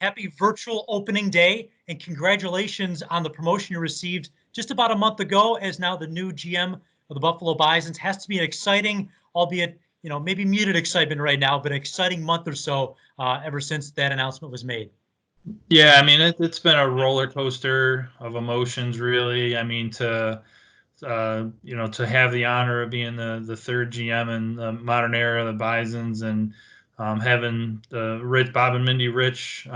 Happy virtual opening day, and congratulations on the promotion you received just about a month ago as now the new GM of the Buffalo Bisons. Has to be an exciting, albeit maybe muted excitement right now, but an exciting month or so ever since that announcement was made. Yeah, I mean it's been a roller coaster of emotions, really. I mean to have the honor of being the third GM in the modern era of the Bisons, and having the Bob and Mindy Rich,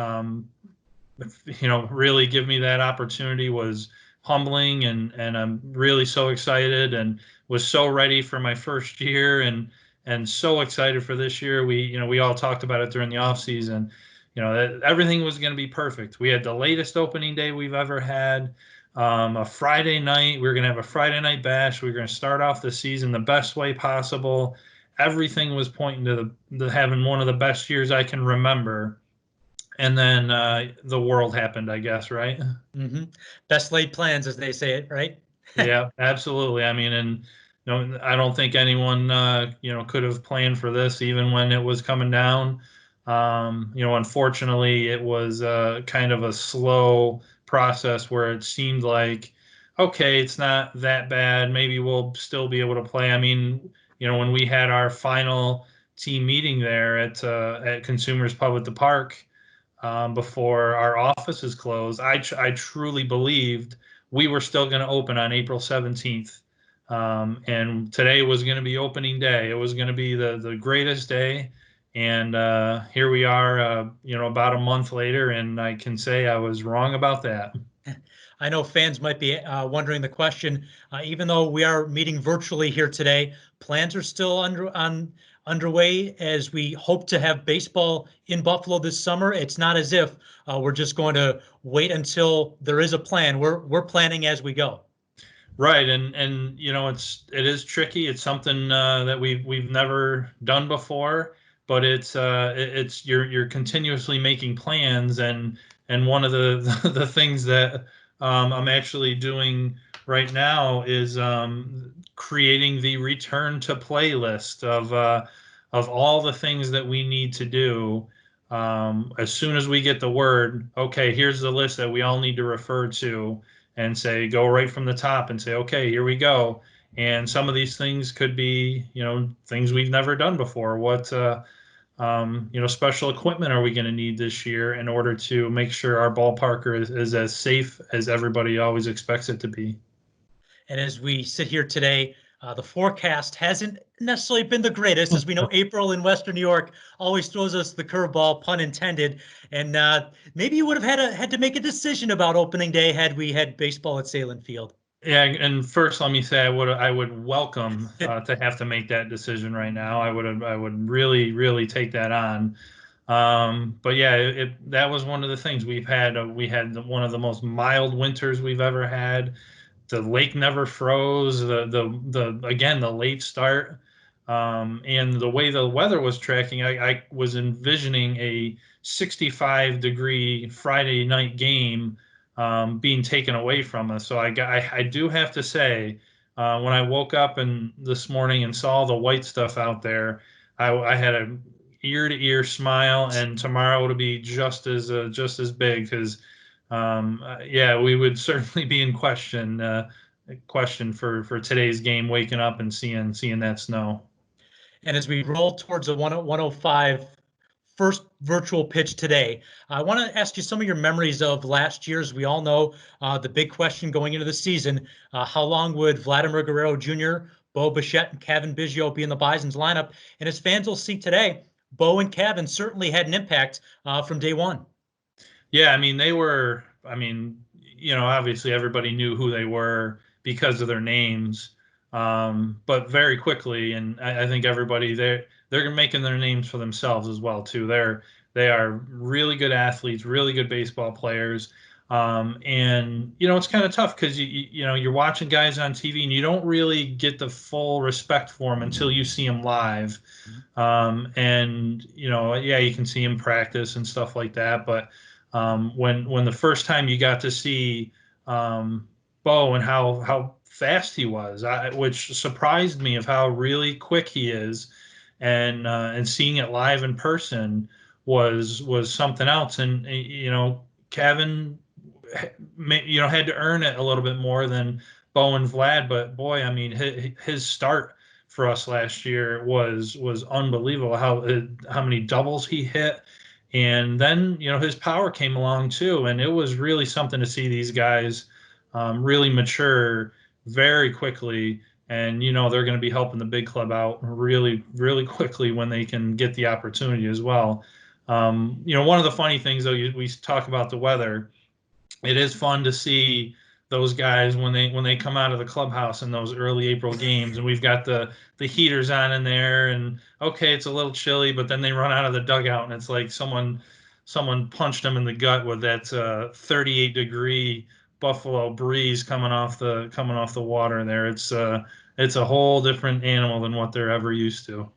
really give me that opportunity was humbling, and I'm really so excited and was so ready for my first year, and so excited for this year. We all talked about it during the off season. That everything was going to be perfect. We had the latest opening day we've ever had. A Friday night. We're going to have a Friday night bash. We're going to start off the season the best way possible. Everything was pointing to the having one of the best years I can remember. And then the world happened, I guess, right? Mm-hmm. Best laid plans, as they say it, right? Yeah, absolutely. I mean, and I don't think anyone could have planned for this, even when it was coming down. Unfortunately, it was kind of a slow process where it seemed like, okay, it's not that bad. Maybe we'll still be able to play. I mean, when we had our final team meeting there at Consumers Pub at the Park, before our offices closed, I truly believed we were still going to open on April 17th. And today was going to be opening day. It was going to be the greatest day. And here we are, about a month later, and I can say I was wrong about that. I know fans might be wondering the question. Even though we are meeting virtually here today, plans are still underway as we hope to have baseball in Buffalo this summer. It's not as if we're just going to wait until there is a plan. We're planning as we go. Right, and it is tricky. It's something that we've never done before, but it's you're continuously making plans, and one of the the things that I'm actually doing right now is creating the return to play list of all the things that we need to do. As soon as we get the word, okay, here's the list that we all need to refer to, and say, go right from the top and say, okay, here we go. And some of these things could be, things we've never done before. What, special equipment are we going to need this year in order to make sure our ballpark is as safe as everybody always expects it to be? And as we sit here today, the forecast hasn't necessarily been the greatest. As we know, April in Western New York always throws us the curveball, pun intended. And maybe you would have had to make a decision about opening day had we had baseball at Salem Field. Yeah, and first let me say I would welcome to have to make that decision right now. I would really take that on. But yeah, that was one of the things we've had. We had one of the most mild winters we've ever had. The lake never froze. The late start, and the way the weather was tracking, I was envisioning a 65-degree Friday night game being taken away from us. So I do have to say, when I woke up this morning and saw the white stuff out there, I had a ear to ear smile, and tomorrow it'll be just as big, because we would certainly be in question for today's game, waking up and seeing that snow. And as we roll towards the 105 first virtual pitch today, I want to ask you some of your memories of last year. As we all know, the big question going into the season, how long would Vladimir Guerrero Jr., Bo Bichette, and Kevin Biggio be in the Bisons lineup? And as fans will see today, Bo and Kevin certainly had an impact from day one. Yeah, I mean, obviously everybody knew who they were because of their names, but very quickly, and I think everybody they're making their names for themselves as well too. They are really good athletes, really good baseball players, and it's kind of tough because you're watching guys on TV and you don't really get the full respect for them until you see them live, and you can see them practice and stuff like that, but when the first time you got to see Bo and how fast he was, which surprised me of how really quick he is, and seeing it live in person was something else. And Kevin, had to earn it a little bit more than Bo and Vlad. But boy, I mean, his start for us last year was unbelievable. How many doubles he hit, and then his power came along too, and it was really something to see these guys really mature very quickly. And they're going to be helping the big club out really, really quickly when they can get the opportunity as well. One of the funny things though, we talk about the weather. It is fun to see those guys when they come out of the clubhouse in those early April games, and we've got the heaters on in there, and okay, it's a little chilly, but then they run out of the dugout, and it's like someone punched them in the gut with that 38-degree Buffalo breeze coming off the water there. It's a whole different animal than what they're ever used to.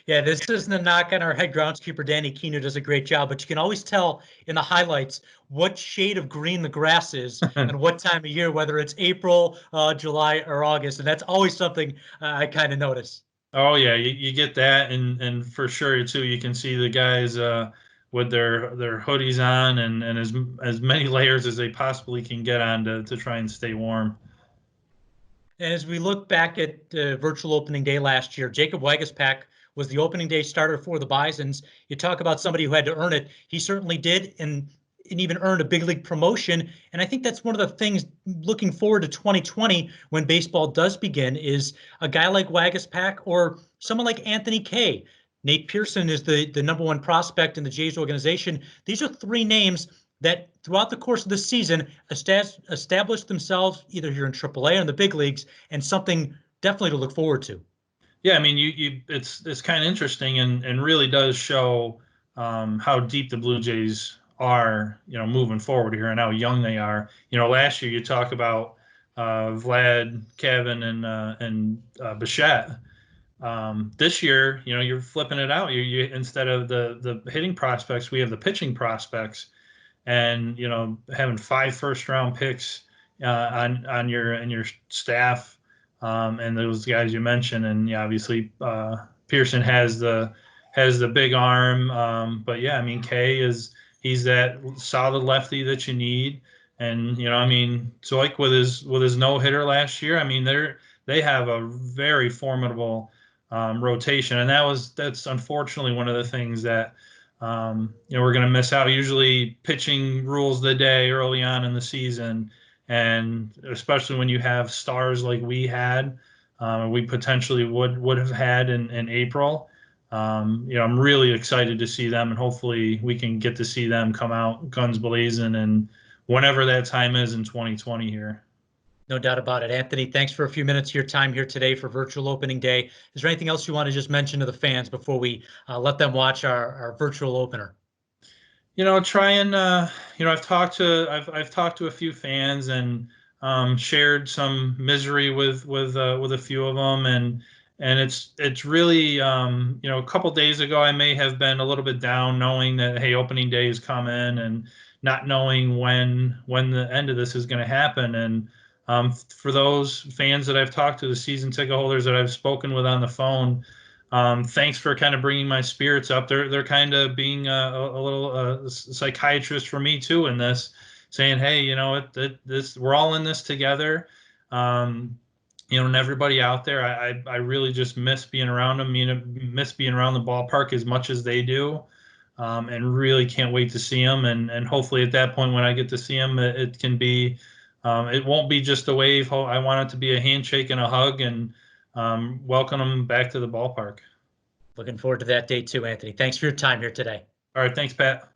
Yeah, this isn't a knock on our head groundskeeper, Danny Keene, who does a great job, but you can always tell in the highlights what shade of green the grass is and what time of year, whether it's April, July, or August. And that's always something I kind of notice. Oh yeah, you get that, and for sure too, you can see the guys with their hoodies on and as many layers as they possibly can get on to try and stay warm. And as we look back at virtual opening day last year, Jacob Wagaspak was the opening day starter for the Bisons. You talk about somebody who had to earn it. He certainly did, and even earned a big league promotion. And I think that's one of the things looking forward to 2020 when baseball does begin is a guy like Wagaspak or someone like Anthony Kay. Nate Pearson is the number one prospect in the Jays organization. These are three names that throughout the course of the season established themselves either here in AAA or in the big leagues, and something definitely to look forward to. Yeah, I mean, it's kind of interesting and really does show how deep the Blue Jays are, moving forward here and how young they are. Last year you talk about Vlad, Kevin, and Bichette. This year, you're flipping it out. You instead of the hitting prospects, we have the pitching prospects, and having 5 first-round picks on your staff. And those guys you mentioned, and yeah, obviously Pearson has the big arm, but yeah, I mean he's that solid lefty that you need, and I mean Zoik with his no hitter last year, I mean they have a very formidable rotation, and that's unfortunately one of the things that we're going to miss out. Usually pitching rules the day early on in the season. And especially when you have stars like we had, we potentially would have had in April. I'm really excited to see them, and hopefully we can get to see them come out guns blazing, and whenever that time is in 2020 here. No doubt about it. Anthony, thanks for a few minutes of your time here today for virtual opening day. Is there anything else you want to just mention to the fans before we let them watch our virtual opener? Try and I've talked to a few fans and shared some misery with a few of them, and it's really a couple days ago I may have been a little bit down knowing that hey, opening day is coming and not knowing when the end of this is going to happen. And for those fans that I've talked to, the season ticket holders that I've spoken with on the phone, thanks for kind of bringing my spirits up. They're kind of being a little psychiatrist for me too in this, saying, hey, this we're all in this together. And everybody out there, I really just miss being around them. Miss being around the ballpark as much as they do, and really can't wait to see them. And hopefully at that point when I get to see them, it can be, it won't be just a wave. I want it to be a handshake and a hug, and welcome them back to the ballpark. Looking forward to that day too, Anthony. Thanks for your time here today. All right. Thanks, Pat.